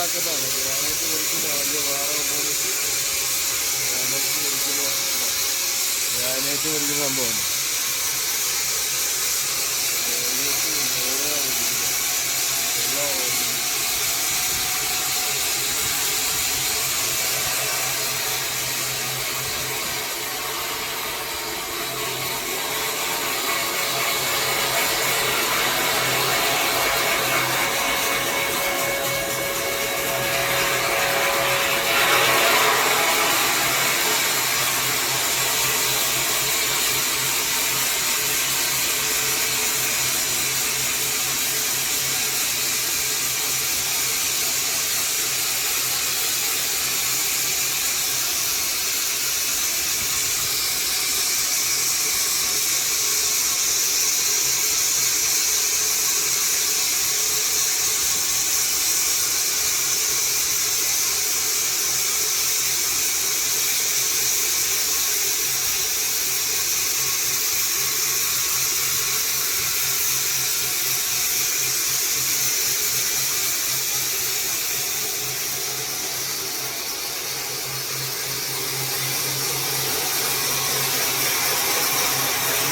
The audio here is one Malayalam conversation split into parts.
ആക്കുന്നതാണ്. ഗ്രാനൈറ്റ് പൊടിക്കുന്ന വലിയ പാറ കൊണ്ടുവന്നിട്ട് ഗ്രാനൈറ്റ് പൊടിക്കുന്ന സംഭവമാണ്.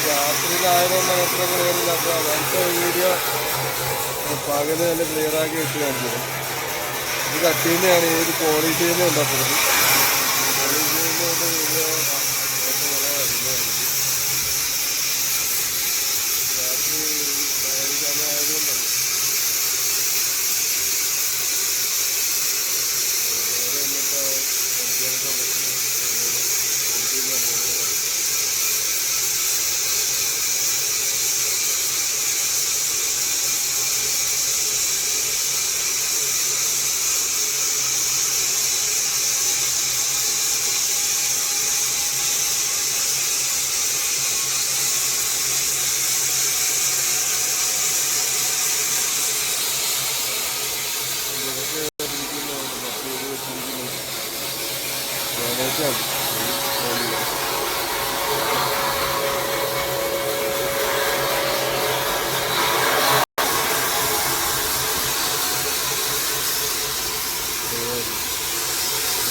രാത്രിയിലായതുകൊണ്ട് എത്ര ക്ലിയറില്ല. അപ്പോൾ അങ്ങനത്തെ വീഡിയോ പകല് നല്ല ക്ലിയറാക്കി വെച്ച് കാണിച്ചത്. ഇത് കട്ട് ചെയ്യുന്നതാണ്. ഏത് പോളിഷ് ചെയ്യുന്നുണ്ട്. അപ്പോഴത് പോളിഷ് ചെയ്യുന്നതുകൊണ്ട് വീഡിയോ രാത്രി സമയമായതുകൊണ്ടാണ്.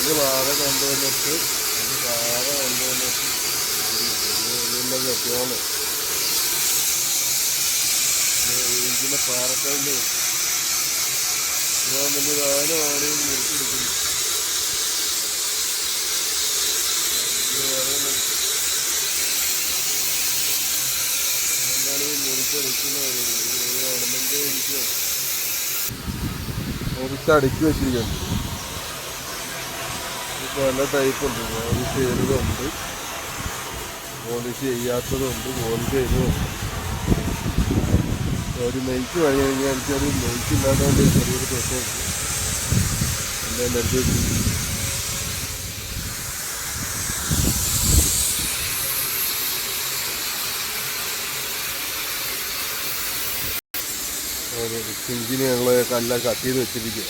ഇത് പാറ കൊണ്ടുവന്നിട്ട് ഇതിൻ്റെ കെട്ടിയോണ് ഇതിൻ്റെ പാറക്കല്ല് ഞാൻ വലിയ വാഹനമാണ് മുറിച്ചെടുക്കുന്നത്. എന്താണ് ഈ മുറിച്ചെടുക്കുന്നത്? ഓർണമെൻ്റ് മുറിച്ചടുക്കി വെച്ചിരിക്കുന്നു. പല ടൈപ്പുണ്ട്. പോളിഷ് ചെയ്തതുണ്ട്, പോളിഷ് ചെയ്യാത്തതുണ്ട്, പോളിഷ് ചെയ്തതുണ്ട്. ഒരു നെയ്ക്ക് വഴി കഴിഞ്ഞാൽ എനിക്കൊരു നെയ്ക്ക് ഇല്ലാത്തതുകൊണ്ട് ചെറിയൊരു പ്രശ്നമുണ്ട്. എല്ലാം നിരത്തി വെച്ചിരിക്കുന്നു. ഒരു സിങ്കിനുള്ള കല്ല കട്ട് ചെയ്ത് വെച്ചിരിക്കുക.